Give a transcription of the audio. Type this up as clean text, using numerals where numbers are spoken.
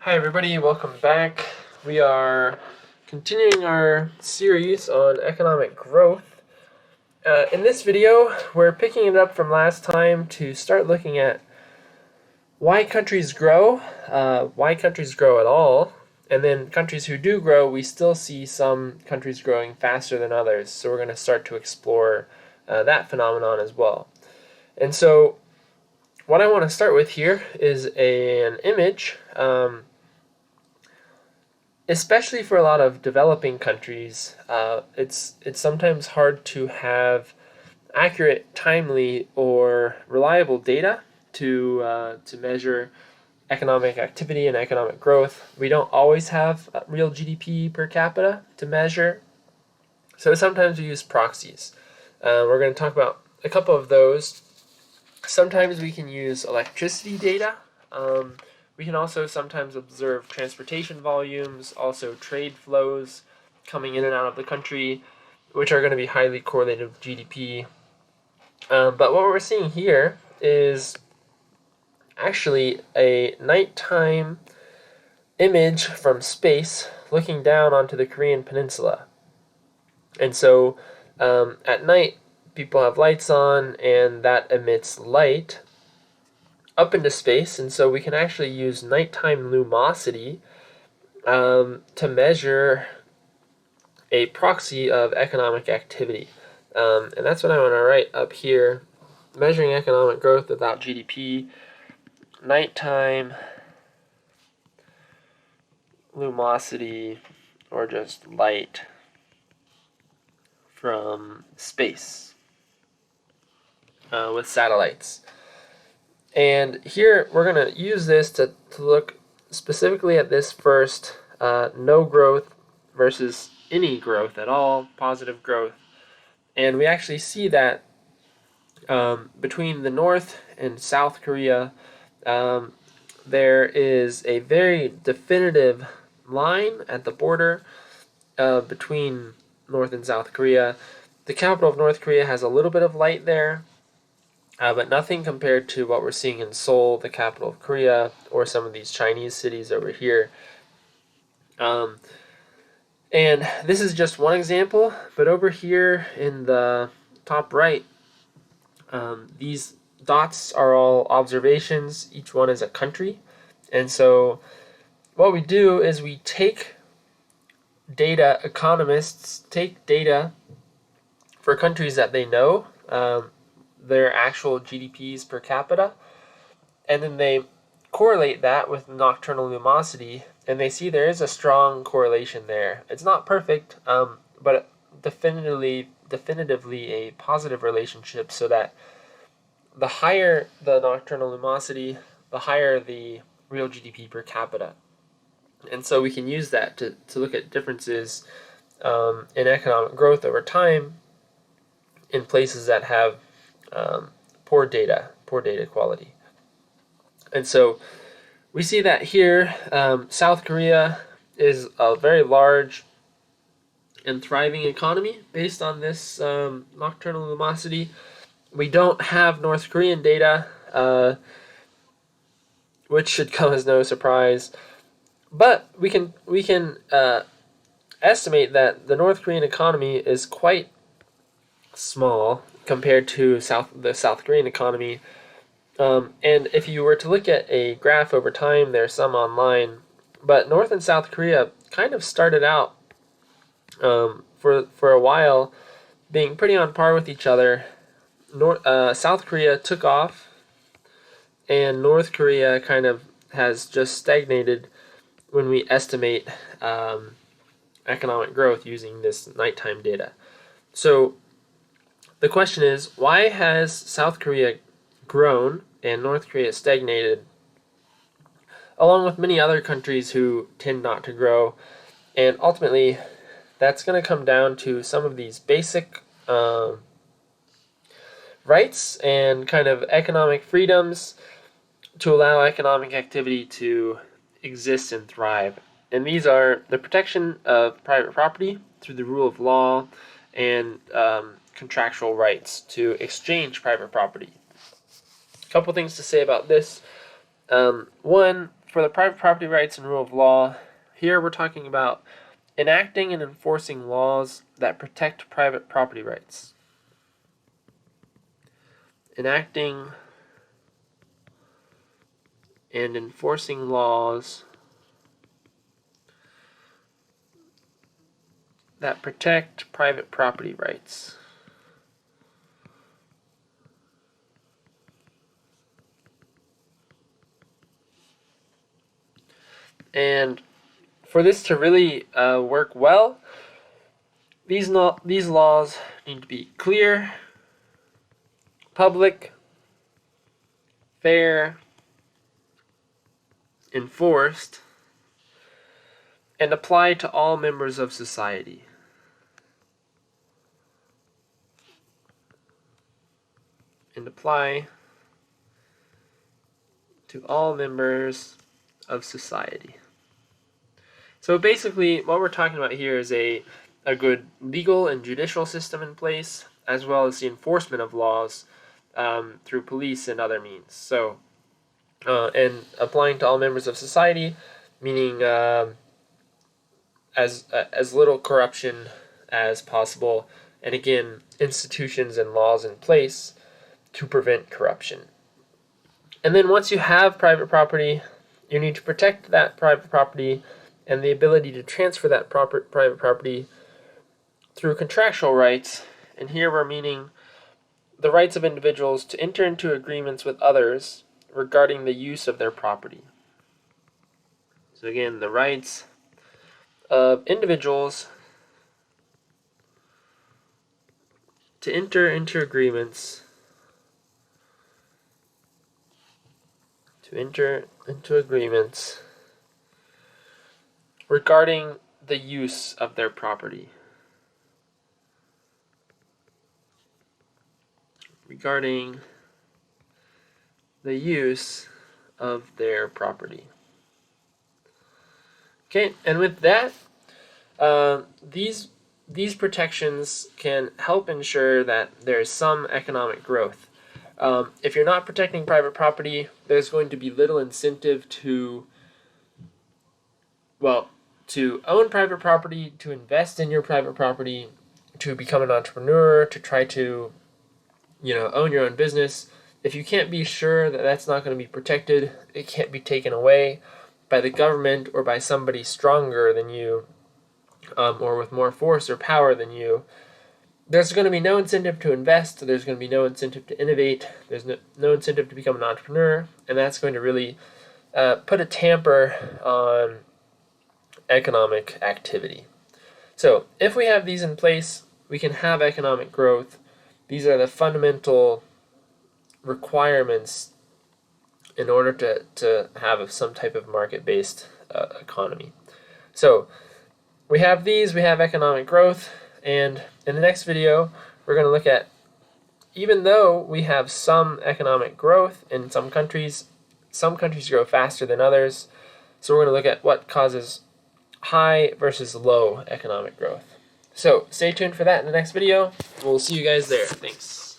Hi everybody, welcome back. We are continuing our series on economic growth. In this video, we're picking it up from last time to start looking at why countries grow at all, and then countries who do grow, we still see some countries growing faster than others, so we're going to start to explore that phenomenon as well. And so what I want to start with here is an image. Especially for a lot of developing countries, it's sometimes hard to have accurate, timely, or reliable data to measure economic activity and economic growth. We don't always have real GDP per capita to measure, so sometimes we use proxies. We're going to talk about a couple of those. Sometimes we can use electricity data. We can also sometimes observe transportation volumes, also trade flows coming in and out of the country, which are going to be highly correlated with GDP. But what we're seeing here is actually a nighttime image from space looking down onto the Korean peninsula. And so at night, people have lights on, and that emits light up into space, and so we can actually use nighttime lumosity to measure a proxy of economic activity. And that's what I want to write up here. Measuring economic growth without GDP, nighttime lumosity, or just light from space with satellites. And here we're going to use this to look specifically at this first, no growth versus any growth at all, positive growth. And we actually see that between the North and South Korea, there is a very definitive line at the border between North and South Korea. The capital of North Korea has a little bit of light there, but nothing compared to what we're seeing in Seoul, the capital of Korea, or some of these Chinese cities over here. And this is just one example, but over here in the top right, these dots are all observations. Each one is a country. And so what we do is we take data, economists take data for countries that they know, their actual GDPs per capita, and then they correlate that with nocturnal lumosity, and they see there is a strong correlation there. It's not perfect, but definitively a positive relationship, so that the higher the nocturnal lumosity, the higher the real GDP per capita. And so we can use that to look at differences in economic growth over time in places that have poor data quality. And so we see that here, South Korea is a very large and thriving economy based on this nocturnal lumosity. We don't have North Korean data, which should come as no surprise. But we can estimate that the North Korean economy is quite small compared to the South Korean economy. And if you were to look at a graph over time, there's some online, but North and South Korea kind of started out for a while being pretty on par with each other. South Korea took off, and North Korea kind of has just stagnated when we estimate economic growth using this nighttime data. So the question is, why has South Korea grown and North Korea stagnated, along with many other countries who tend not to grow? And ultimately, that's going to come down to some of these basic rights and kind of economic freedoms to allow economic activity to exist and thrive. And these are the protection of private property through the rule of law and contractual rights to exchange private property. A couple things to say about this. One, for the private property rights and rule of law, here we're talking about enacting and enforcing laws that protect private property rights. Enacting and enforcing laws that protect private property rights. And for this to really work well, these laws need to be clear, public, fair, enforced, and apply to all members of society. And apply to all members of society. So basically, what we're talking about here is a good legal and judicial system in place, as well as the enforcement of laws through police and other means. So, and applying to all members of society, meaning as little corruption as possible, and again, institutions and laws in place to prevent corruption. And then once you have private property, you need to protect that private property and the ability to transfer that private property through contractual rights. And here we're meaning the rights of individuals to enter into agreements with others regarding the use of their property. So again, the rights of individuals to enter into agreements regarding the use of their property. Regarding the use of their property. Okay, and with that, these protections can help ensure that there is some economic growth. If you're not protecting private property, there's going to be little incentive to own private property, to invest in your private property, to become an entrepreneur, to try to, own your own business. If you can't be sure that that's not going to be protected, it can't be taken away by the government or by somebody stronger than you, or with more force or power than you, there's going to be no incentive to invest, there's going to be no incentive to innovate, there's no incentive to become an entrepreneur, and that's going to really put a tamper on economic activity. So if we have these in place, we can have economic growth. These are the fundamental requirements in order to have some type of market-based economy. So we have economic growth, and in the next video, we're going to look at, even though we have some economic growth in some countries grow faster than others. So we're going to look at what causes high versus low economic growth. So stay tuned for that in the next video. We'll see you guys there. Thanks.